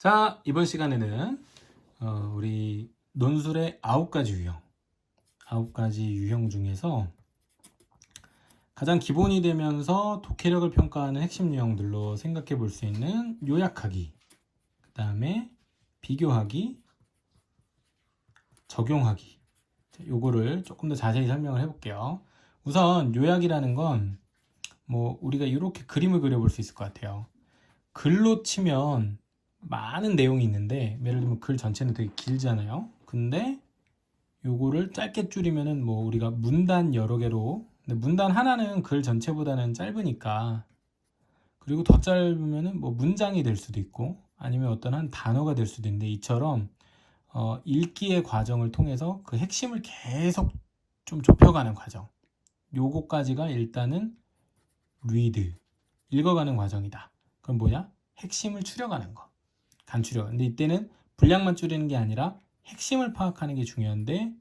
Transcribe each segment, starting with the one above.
자, 이번 시간에는 우리 논술의 9가지 유형 중에서 가장 기본이 되면서 독해력을 평가하는 핵심 유형들로 생각해 볼 수 있는 요약하기, 그 다음에 비교하기, 적용하기, 요거를 조금 더 자세히 설명을 해볼게요. 우선 요약이라는 건 우리가 이렇게 그림을 그려볼 수 있을 것 같아요. 글로 치면 많은 내용이 있는데, 예를 들면 글 전체는 되게 길잖아요. 근데 요거를 짧게 줄이면은 우리가 문단 여러 개로, 근데 문단 하나는 글 전체보다는 짧으니까, 그리고 더 짧으면은 문장이 될 수도 있고 아니면 어떤 한 단어가 될 수도 있는데, 이처럼 읽기의 과정을 통해서 그 핵심을 계속 좀 좁혀가는 과정, 요거까지가 일단은 read, 읽어가는 과정이다. 그럼 뭐냐? 핵심을 추려가는 거, 간추려. 근데 이때는 분량만 줄이는 게 아니라 핵심을 파악하는 게 중요한데,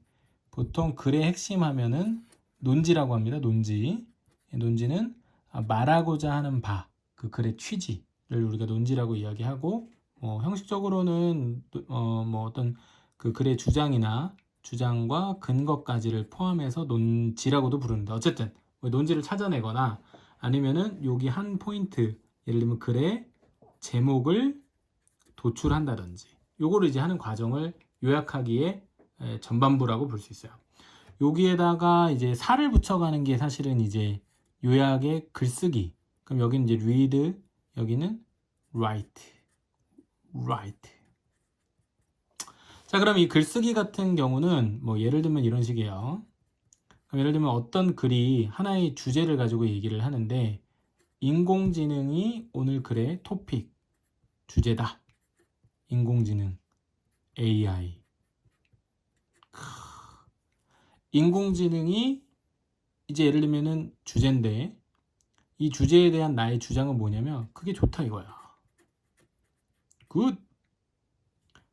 보통 글의 핵심 하면은 논지라고 합니다. 논지는 말하고자 하는 바, 그 글의 취지를 우리가 논지라고 이야기하고, 형식적으로는 어떤 그 글의 주장과 근거까지를 포함해서 논지라고도 부르는데, 어쨌든 논지를 찾아내거나 아니면은 여기 한 포인트, 예를 들면 글의 제목을 도출한다든지, 요거를 이제 하는 과정을 요약하기의 전반부라고 볼 수 있어요. 여기에다가 이제 살을 붙여가는 게 사실은 이제 요약의 글쓰기. 그럼 여기는 이제 read, 여기는 write. 자, 그럼 이 글쓰기 같은 경우는 예를 들면 이런 식이에요. 그럼 예를 들면 어떤 글이 하나의 주제를 가지고 얘기를 하는데, 인공지능이 오늘 글의 토픽, 주제다. 인공지능, AI. 인공지능이 이제 예를 들면은 주제인데, 이 주제에 대한 나의 주장은 뭐냐면 그게 좋다 이거야. 굿.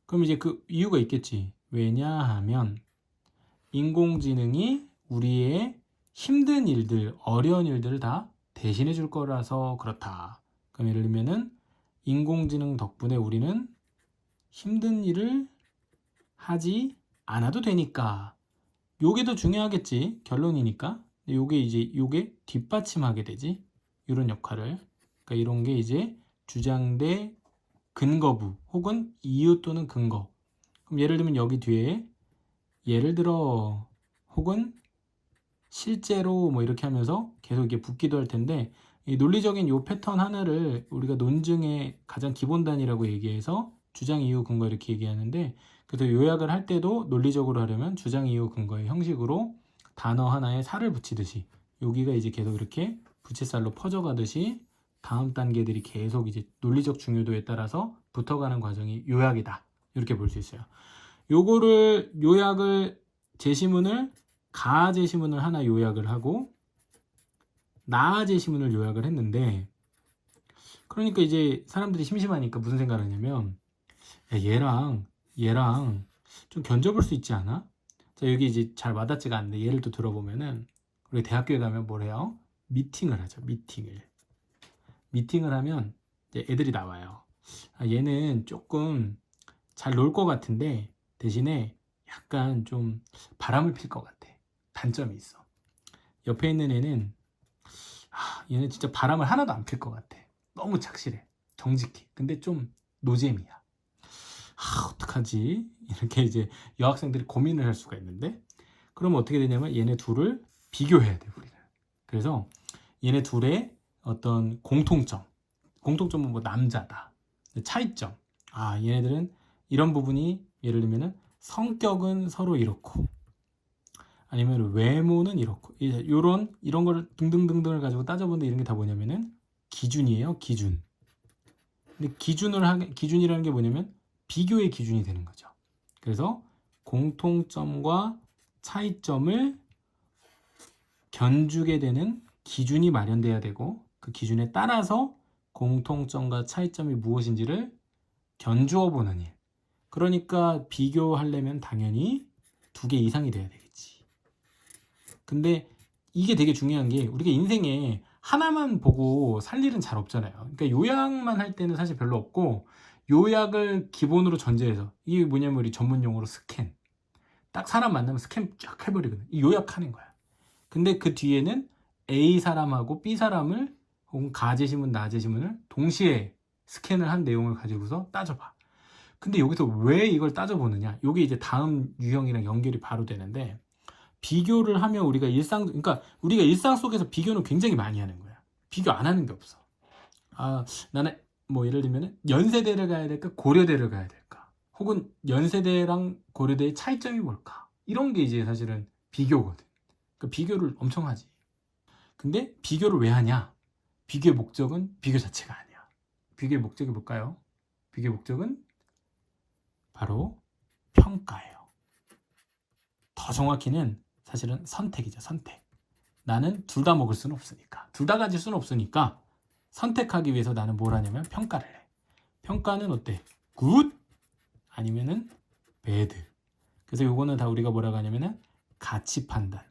그럼 이제 그 이유가 있겠지. 왜냐하면 인공지능이 우리의 힘든 일들, 어려운 일들을 다 대신해 줄 거라서 그렇다. 그럼 예를 들면은 인공지능 덕분에 우리는 힘든 일을 하지 않아도 되니까. 요게 더 중요하겠지. 결론이니까. 요게 뒷받침하게 되지. 이런 역할을. 그러니까 이런 게 이제 주장 대 근거부 혹은 이유 또는 근거. 그럼 예를 들면 여기 뒤에 예를 들어 혹은 실제로 이렇게 하면서 계속 이게 붙기도 할 텐데, 이 논리적인 요 패턴 하나를 우리가 논증의 가장 기본 단위라고 얘기해서 주장, 이유, 근거 이렇게 얘기하는데, 그래서 요약을 할 때도 논리적으로 하려면 주장, 이유, 근거의 형식으로 단어 하나에 살을 붙이듯이 여기가 이제 계속 이렇게 부채살로 퍼져가듯이 다음 단계들이 계속 이제 논리적 중요도에 따라서 붙어가는 과정이 요약이다. 이렇게 볼 수 있어요. 요거를 요약을 제시문을 가 제시문을 하나 요약을 하고 나 제시문을 요약을 했는데, 그러니까 이제 사람들이 심심하니까 무슨 생각을 하냐면, 야, 얘랑 좀 견뎌볼 수 있지 않아? 자, 여기 이제 잘 와닿지가 않는데 예를 또 들어보면은, 우리 대학교에 가면 뭘 해요? 미팅을 하죠. 미팅을 하면 이제 애들이 나와요. 얘는 조금 잘 놀 것 같은데 대신에 약간 좀 바람을 필 것 같아. 단점이 있어. 옆에 있는 애는 얘는 진짜 바람을 하나도 안 필 것 같아. 너무 착실해. 정직해. 근데 좀 노잼이야. 어떡하지? 이렇게 이제 여학생들이 고민을 할 수가 있는데, 그러면 어떻게 되냐면 얘네 둘을 비교해야 돼, 우리는. 그래서 얘네 둘의 어떤 공통점은 남자다. 차이점. 얘네들은 이런 부분이, 예를 들면은 성격은 서로 이렇고, 아니면 외모는 이렇고, 이런 거를 등등등등을 가지고 따져본데, 이런 게 다 뭐냐면은 기준이에요. 기준. 근데 기준이라는 게 뭐냐면 비교의 기준이 되는 거죠. 그래서 공통점과 차이점을 견주게 되는 기준이 마련돼야 되고, 그 기준에 따라서 공통점과 차이점이 무엇인지를 견주어 보는 일. 그러니까 비교하려면 당연히 2개 이상이 돼야 되겠지. 근데 이게 되게 중요한 게, 우리가 인생에 하나만 보고 살 일은 잘 없잖아요. 그러니까 요약만 할 때는 사실 별로 없고, 요약을 기본으로 전제해서, 이게 뭐냐면 우리 전문 용어로 스캔. 딱 사람 만나면 스캔 쫙 해버리거든. 이 요약하는 거야. 근데 그 뒤에는 A 사람하고 B 사람을, 혹은 가제 지문, 나제 지문을 동시에 스캔을 한 내용을 가지고서 따져봐. 근데 여기서 왜 이걸 따져보느냐? 이게 이제 다음 유형이랑 연결이 바로 되는데, 비교를 하면 그러니까 우리가 일상 속에서 비교는 굉장히 많이 하는 거야. 비교 안 하는 게 없어. 나는 뭐 예를 들면 연세대를 가야 될까, 고려대를 가야 될까, 혹은 연세대랑 고려대의 차이점이 뭘까, 이런 게 이제 사실은 비교거든. 그러니까 비교를 엄청 하지. 근데 비교를 왜 하냐? 비교의 목적은 비교 자체가 아니야. 비교의 목적이 뭘까요? 비교의 목적은 바로 평가예요. 더 정확히는 사실은 선택이죠. 선택. 나는 둘 다 먹을 수는 없으니까, 둘 다 가질 수는 없으니까 선택하기 위해서 나는 뭘 하냐면 평가를 해. 평가는 어때? 굿? 아니면은 배드. 그래서 요거는 다 우리가 뭐라고 하냐면은 가치 판단.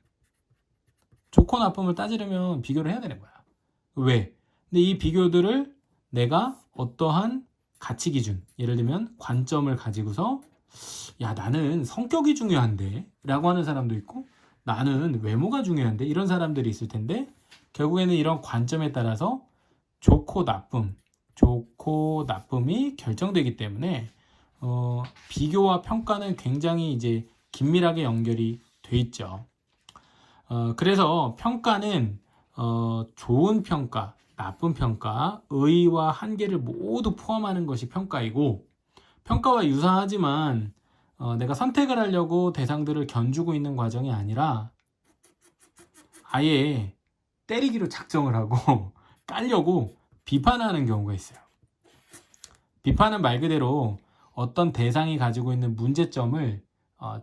좋고 나쁨을 따지려면 비교를 해야 되는 거야. 왜? 근데 이 비교들을 내가 어떠한 가치 기준, 예를 들면 관점을 가지고서, 야, 나는 성격이 중요한데 라고 하는 사람도 있고, 나는 외모가 중요한데, 이런 사람들이 있을 텐데, 결국에는 이런 관점에 따라서 좋고 나쁨이 결정되기 때문에 비교와 평가는 굉장히 이제 긴밀하게 연결이 돼 있죠. 그래서 평가는 좋은 평가, 나쁜 평가, 의의와 한계를 모두 포함하는 것이 평가이고, 평가와 유사하지만 내가 선택을 하려고 대상들을 견주고 있는 과정이 아니라 아예 때리기로 작정을 하고 깔려고 비판하는 경우가 있어요. 비판은 말 그대로 어떤 대상이 가지고 있는 문제점을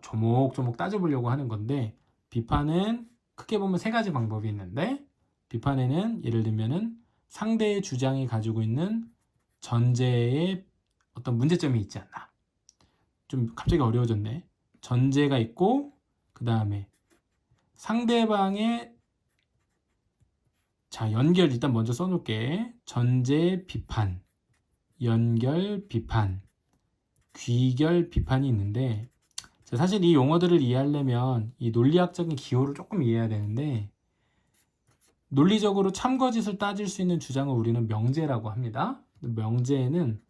조목조목 따져보려고 하는 건데, 비판은 크게 보면 세 가지 방법이 있는데, 비판에는 예를 들면은 상대의 주장이 가지고 있는 전제에 어떤 문제점이 있지 않나. 좀 갑자기 어려워졌네. 전제가 있고, 그 다음에 상대방의, 자, 연결 일단 먼저 써놓을게. 전제 비판, 연결 비판, 귀결 비판이 있는데, 사실 이 용어들을 이해하려면 이 논리학적인 기호를 조금 이해해야 되는데, 논리적으로 참거짓을 따질 수 있는 주장을 우리는 명제라고 합니다. 명제에는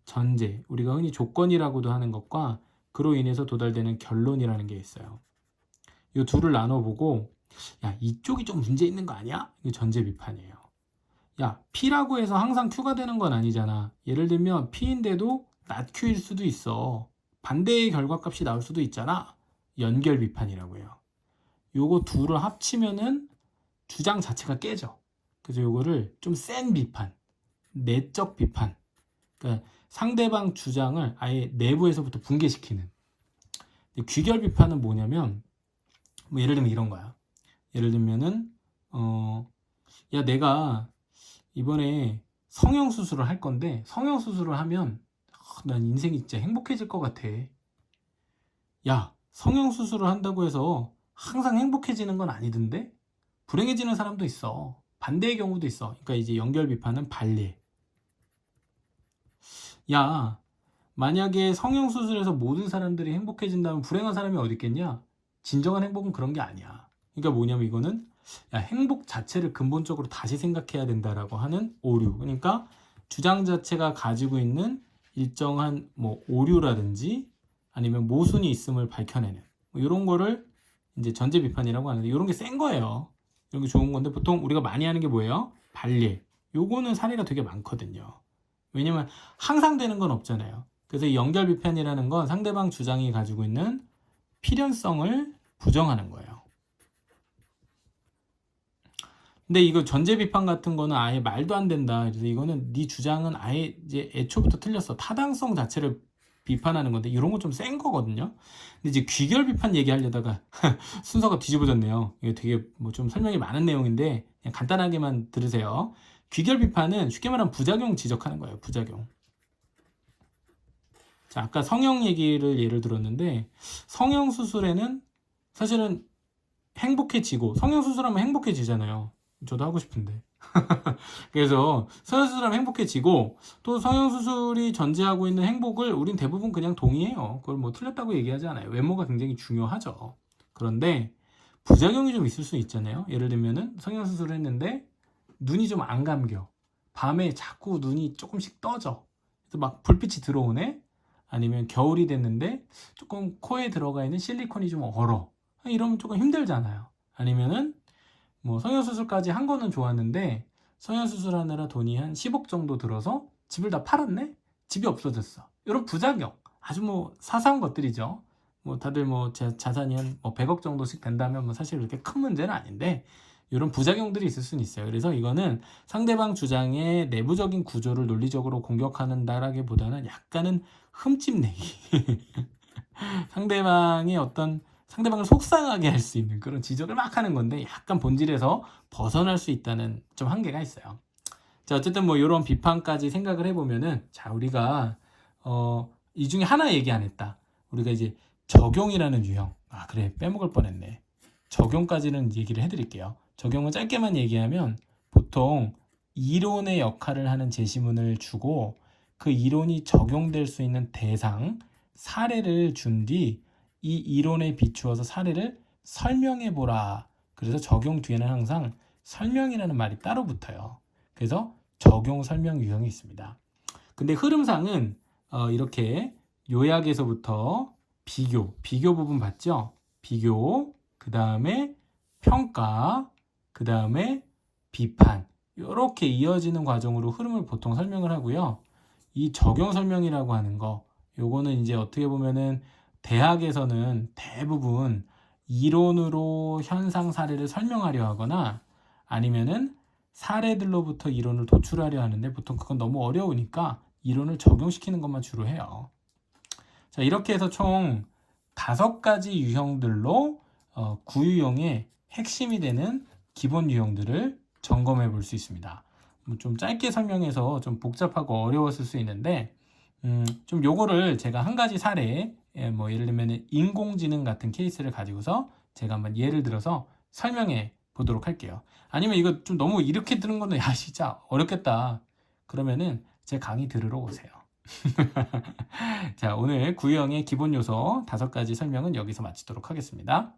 전제, 우리가 흔히 조건이라고도 하는 것과 그로 인해서 도달되는 결론이라는 게 있어요. 이 둘을 나눠보고, 야, 이쪽이 좀 문제 있는 거 아니야? 이게 전제 비판이에요. 야, P라고 해서 항상 Q가 되는 건 아니잖아. 예를 들면 P인데도 not Q일 수도 있어. 반대의 결과값이 나올 수도 있잖아. 연결 비판이라고 해요. 요거 둘을 합치면은 주장 자체가 깨져. 그래서 요거를 좀 센 비판, 내적 비판, 그러니까 상대방 주장을 아예 내부에서부터 붕괴시키는. 귀결 비판은 뭐냐면, 뭐 예를 들면 이런 거야. 예를 들면은 야, 내가 이번에 성형수술을 할 건데, 성형수술을 하면 난 인생이 진짜 행복해질 것 같아. 야, 성형수술을 한다고 해서 항상 행복해지는 건 아니던데? 불행해지는 사람도 있어. 반대의 경우도 있어. 그러니까 이제 연결 비판은 반례. 야, 만약에 성형수술에서 모든 사람들이 행복해진다면 불행한 사람이 어디 있겠냐? 진정한 행복은 그런 게 아니야. 그러니까 뭐냐면 이거는, 야, 행복 자체를 근본적으로 다시 생각해야 된다라고 하는 오류. 그러니까 주장 자체가 가지고 있는 일정한 뭐 오류라든지 아니면 모순이 있음을 밝혀내는 뭐 이런 거를 이제 전제 비판이라고 하는데, 이런 게 센 거예요. 이런 게 좋은 건데, 보통 우리가 많이 하는 게 뭐예요? 반례. 요거는 사례가 되게 많거든요. 왜냐면 항상 되는 건 없잖아요. 그래서 이 연결 비판이라는 건 상대방 주장이 가지고 있는 필연성을 부정하는 거예요. 근데 이거 전제 비판 같은 거는 아예 말도 안 된다. 그래서 이거는 네 주장은 아예 이제 애초부터 틀렸어. 타당성 자체를 비판하는 건데, 이런 건 좀 센 거거든요. 근데 이제 귀결 비판 얘기하려다가 순서가 뒤집어졌네요. 이게 되게 뭐 좀 설명이 많은 내용인데 그냥 간단하게만 들으세요. 귀결 비판은 쉽게 말하면 부작용 지적하는 거예요. 부작용. 자, 아까 성형 얘기를 예를 들었는데, 성형 수술에는 사실은 행복해지고, 성형 수술하면 행복해지잖아요. 저도 하고 싶은데. 그래서 성형수술하면 행복해지고, 또 성형수술이 전제하고 있는 행복을 우린 대부분 그냥 동의해요. 그걸 뭐 틀렸다고 얘기하지 않아요. 외모가 굉장히 중요하죠. 그런데 부작용이 좀 있을 수 있잖아요. 예를 들면은 성형수술을 했는데 눈이 좀 안 감겨. 밤에 자꾸 눈이 조금씩 떠져. 그래서 막 불빛이 들어오네. 아니면 겨울이 됐는데 조금 코에 들어가 있는 실리콘이 좀 얼어. 이러면 조금 힘들잖아요. 아니면은 뭐 성형수술까지 한 거는 좋았는데 성형수술하느라 돈이 한 10억 정도 들어서 집을 다 팔았네? 집이 없어졌어. 이런 부작용. 아주 뭐 사소한 것들이죠. 뭐 다들 뭐 자산이 한 뭐 100억 정도씩 된다면 뭐 사실 그렇게 큰 문제는 아닌데 이런 부작용들이 있을 수는 있어요. 그래서 이거는 상대방 주장의 내부적인 구조를 논리적으로 공격하는다라기보다는 약간은 흠집내기. 상대방을 속상하게 할 수 있는 그런 지적을 막 하는 건데 약간 본질에서 벗어날 수 있다는 좀 한계가 있어요. 자, 어쨌든 뭐 이런 비판까지 생각을 해보면은 자, 우리가 이 중에 하나 얘기 안 했다. 우리가 이제 적용이라는 유형. 아, 그래. 빼먹을 뻔했네. 적용까지는 얘기를 해드릴게요. 적용은 짧게만 얘기하면 보통 이론의 역할을 하는 제시문을 주고 그 이론이 적용될 수 있는 대상, 사례를 준 뒤 이 이론에 비추어서 사례를 설명해 보라. 그래서 적용 뒤에는 항상 설명이라는 말이 따로 붙어요. 그래서 적용 설명 유형이 있습니다. 근데 흐름상은 이렇게 요약에서부터 비교 부분 봤죠? 비교, 그 다음에 평가, 그 다음에 비판, 이렇게 이어지는 과정으로 흐름을 보통 설명을 하고요. 이 적용 설명이라고 하는 거, 요거는 이제 어떻게 보면은 대학에서는 대부분 이론으로 현상 사례를 설명하려 하거나 아니면은 사례들로부터 이론을 도출하려 하는데 보통 그건 너무 어려우니까 이론을 적용시키는 것만 주로 해요. 자, 이렇게 해서 총 5가지 유형들로 구유형의 핵심이 되는 기본 유형들을 점검해 볼 수 있습니다. 좀 짧게 설명해서 좀 복잡하고 어려웠을 수 있는데 좀 요거를 제가 한 가지 사례, 뭐 예를 들면 인공지능 같은 케이스를 가지고서 제가 한번 예를 들어서 설명해 보도록 할게요. 아니면 이거 좀 너무 이렇게 들은 거는 야 진짜 어렵겠다. 그러면은 제 강의 들으러 오세요. 자, 오늘 구형의 기본 요소 5가지 설명은 여기서 마치도록 하겠습니다.